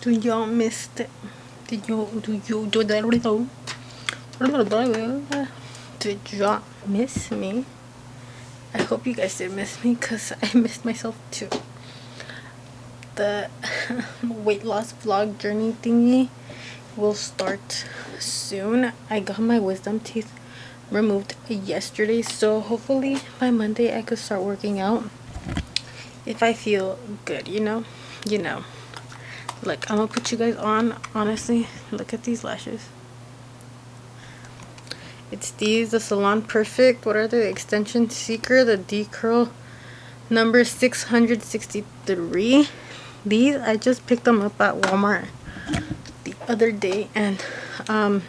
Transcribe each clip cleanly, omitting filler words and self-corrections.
Do y'all miss it? Did y'all miss me? I hope you guys did miss me, because I missed myself too. The weight loss vlog journey thingy will start soon. I got my wisdom teeth removed yesterday, so hopefully by Monday I could start working out if I feel good, you know. Look, I'm gonna put you guys on. Honestly, look at these lashes. It's these, the Salon Perfect. What are the extension seeker? The D curl number 663. These, I just picked them up at Walmart the other day, and I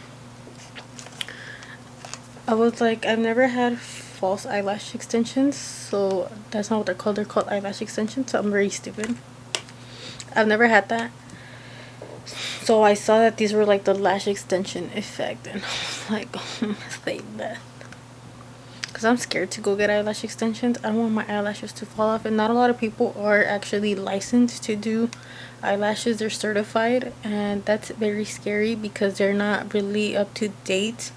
was like, I've never had false eyelash extensions, so that's not what they're called. They're called eyelash extensions, so I'm very stupid. I've never had that. So I saw that these were like the lash extension effect, and I was like, save that. Because I'm scared to go get eyelash extensions. I don't want my eyelashes to fall off, and not a lot of people are actually licensed to do eyelashes. They're certified, and that's very scary because they're not really up to date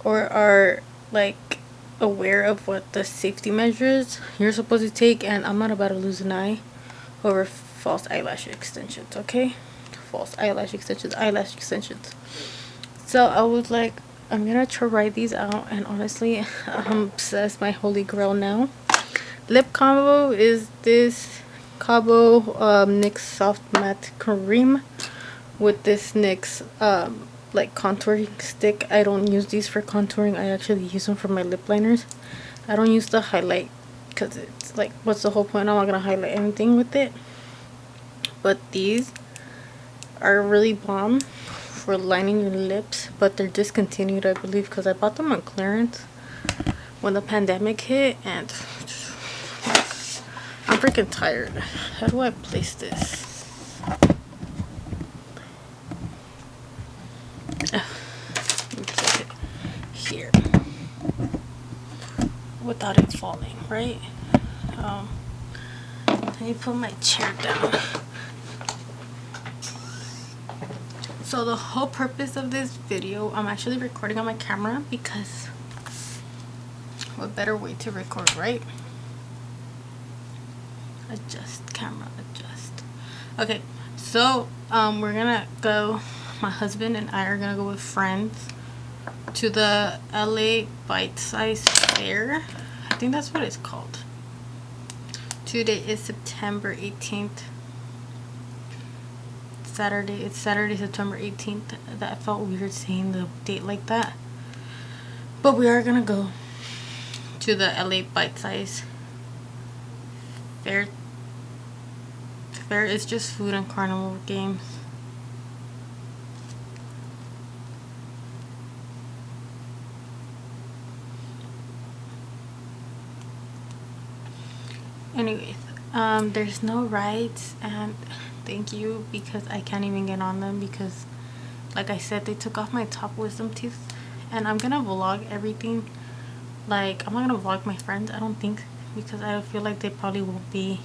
or are like aware of what the safety measures you're supposed to take, and I'm not about to lose an eye over false eyelash extensions, okay? False eyelash extensions. So I was like, I'm gonna try these out, and honestly, I'm obsessed. My holy grail now. Lip combo is this Cabo NYX Soft Matte Cream with this NYX like contouring stick. I don't use these for contouring. I actually use them for my lip liners. I don't use the highlight because it's like, what's the whole point? I'm not gonna highlight anything with it. But these are really bomb for lining your lips, but they're discontinued, I believe, because I bought them on clearance when the pandemic hit, and I'm freaking tired. How do I place this? Place it here without it falling, right? Let me put my chair down. So the whole purpose of this video, I'm actually recording on my camera because what better way to record, right? Adjust camera, adjust. Okay, so we're gonna go, my husband and I are gonna go with friends to the LA Bite Size Fair. I think that's what it's called. Today is September 18th. Saturday. It's Saturday, September 18th. That felt weird saying the date like that. But we are gonna go to the LA Bite Size Fair. Fair is just food and carnival games. Anyways, there's no rides, and thank you, because I can't even get on them because, like I said, they took off my top wisdom teeth. And I'm gonna vlog everything. Like, I'm not gonna vlog my friends, I don't think, because I feel like they probably won't be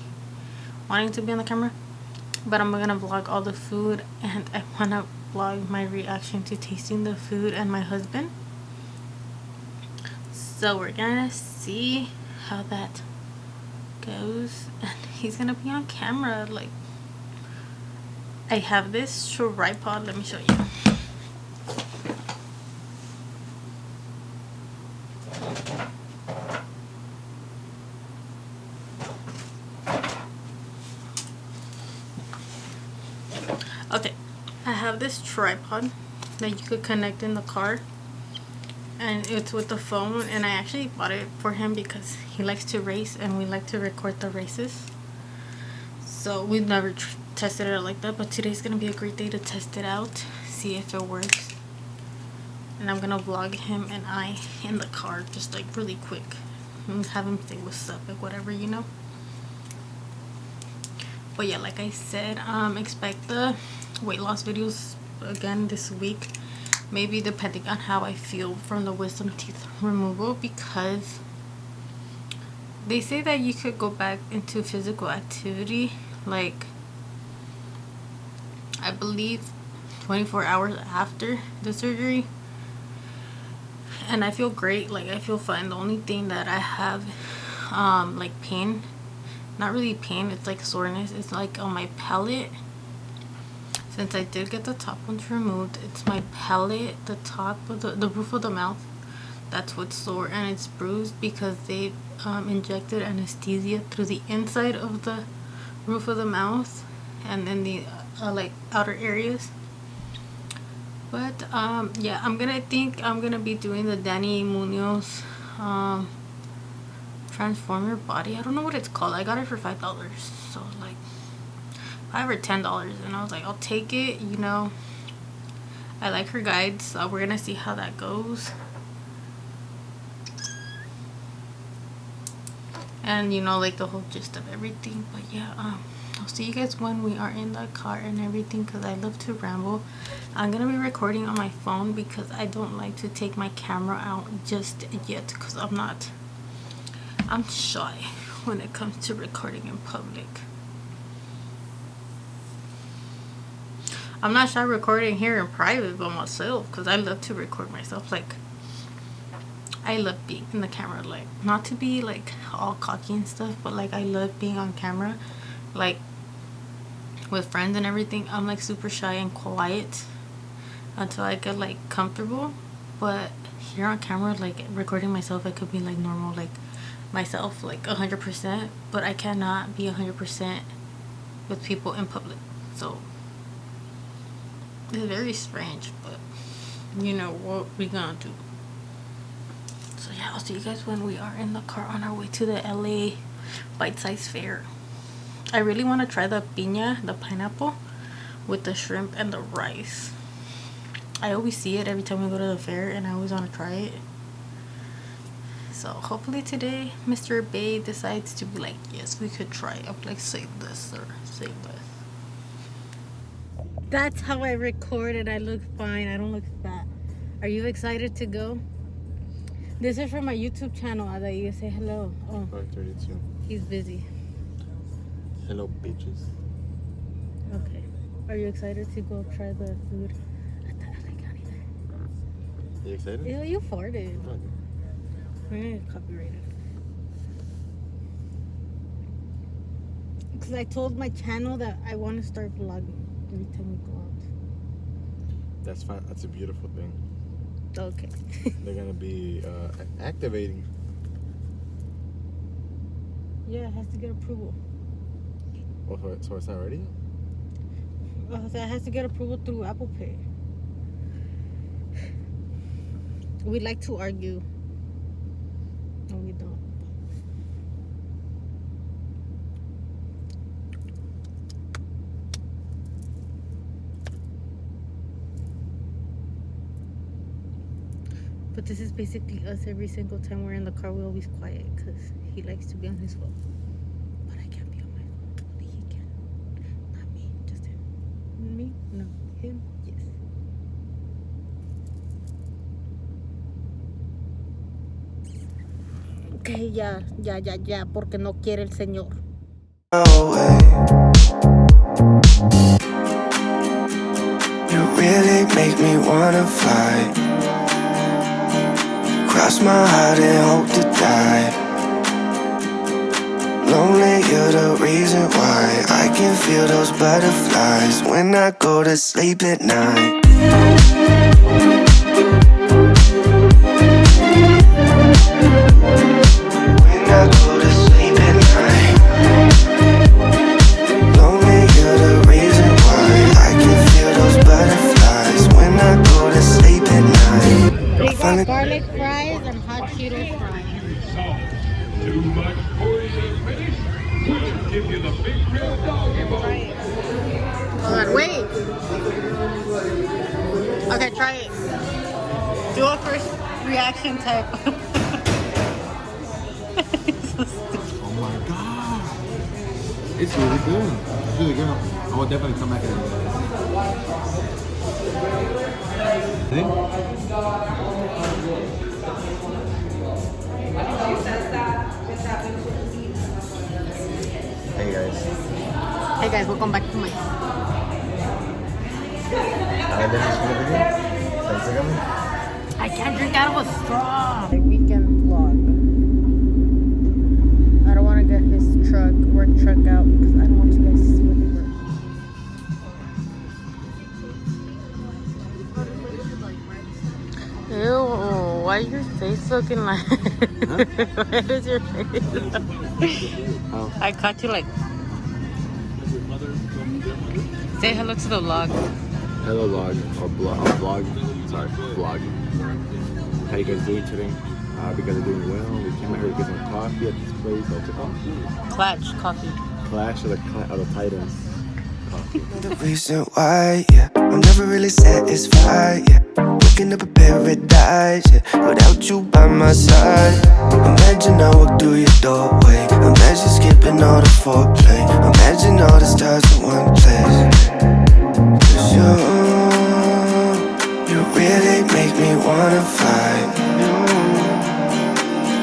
wanting to be on the camera. But I'm gonna vlog all the food, and I wanna vlog my reaction to tasting the food and my husband. So we're gonna see how that goes, and he's gonna be on camera. Like, I have this tripod, let me show you. Okay, I have this tripod that you could connect in the car, and it's with the phone, and I actually bought it for him because he likes to race and we like to record the races. So we've never tested it out like that, but today's gonna be a great day to test it out, see if it works. And I'm gonna vlog him and I in the car, just like really quick, and have him say what's up, like whatever, you know. But yeah, like I said, expect the weight loss videos again this week, maybe depending on how I feel from the wisdom teeth removal, because they say that you could go back into physical activity. Like, I believe 24 hours after the surgery, and I feel great. Like, I feel fine. The only thing that I have like pain, not really pain, it's like soreness, it's like on my palate. Since I did get the top ones removed, it's my palate, the top of the roof of the mouth, that's what's sore, and it's bruised because they injected anesthesia through the inside of the roof of the mouth and then the like outer areas. But yeah, I think I'm gonna be doing the Danny Munoz Transform Your Body. I don't know what it's called. I got it for $5, so like $5 or $10, and I was like, I'll take it. You know, I like her guides, so we're gonna see how that goes. And you know, like the whole gist of everything. But yeah, I'll see you guys when we are in the car and everything, because I love to ramble. I'm gonna be recording on my phone because I don't like to take my camera out just yet, because I'm shy when it comes to recording in public. I'm not shy recording here in private by myself, because I love to record myself. Like, I love being in the camera, like, not to be like all cocky and stuff, but like I love being on camera, like with friends and everything. I'm like super shy and quiet until I get like comfortable, but here on camera, like recording myself, I could be like normal, like myself, like 100%, but I cannot be 100% with people in public. So it's very strange, but you know what we gonna do. So yeah, I'll see you guys when we are in the car on our way to the LA bite-size fair. I really want to try the piña, the pineapple, with the shrimp and the rice. I always see it every time we go to the fair, and I always want to try it. So hopefully today Mr. Bay decides to be like, yes, we could try it. I'm like, save this or save this. That's how I record, and I look fine. I don't look fat. Are you excited to go? This is from my YouTube channel. Ada, you say hello. Oh, 5:32. He's busy. Hello, bitches. Okay. Are you excited to go try the food? You excited? Ew, you farted. Okay. We're gonna get copyrighted. Because I told my channel that I want to start vlogging every time we go out. That's fine. That's a beautiful thing. Okay. They're gonna be activating. Yeah, it has to get approval. Oh, so it's not ready? So it has to get approval through Apple Pay. We like to argue. No, we don't. But this is basically us every single time we're in the car. We're always quiet because he likes to be on his phone. But I can't be on my phone. Only he can. Not me, just him. Me? No. Him? Yes. Okay, ya, porque no quiere el señor. You really make me wanna fly. Cross my heart and hope to die. Lonely, you're the reason why I can feel those butterflies when I go to sleep at night. When I go to sleep at night. Lonely, you're the reason why I can feel those butterflies when I go to sleep at night. They got garlic fries and hot Cheetos fries. Too much poison face will give you the big red dog emoji. Hold on, wait. Okay, try it. Do a first reaction type. So stupid. Oh my god! It's really good. It's really good. I will definitely come back and Hey guys. Hey guys, welcome back to my I can't drink out of a straw. A weekend vlog. I don't want to get his work truck out because I don't want you guys to see what he works. Ew, why is your face looking like... Huh? Why is your face oh. I caught you like... Say hello to the vlog. Hello vlog, or vlog, sorry, vlog. How you guys doing today? You guys are doing well. We came out here to get some coffee at this place. What's it called? Clash Coffee. Clash of the Titans. Coffee. The reason why, yeah, I'm never really satisfied, yeah. Waking up a paradise, yeah, without you by my side. Imagine I walk through your doorway. Imagine skipping all the foreplay. Imagine all the stars in one place. 'Cause you really make me wanna fly.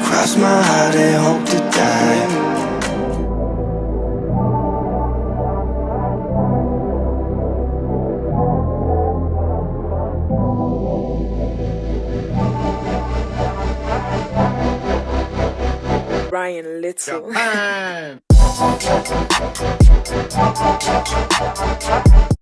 Cross my heart and hope to die. Ryan Little.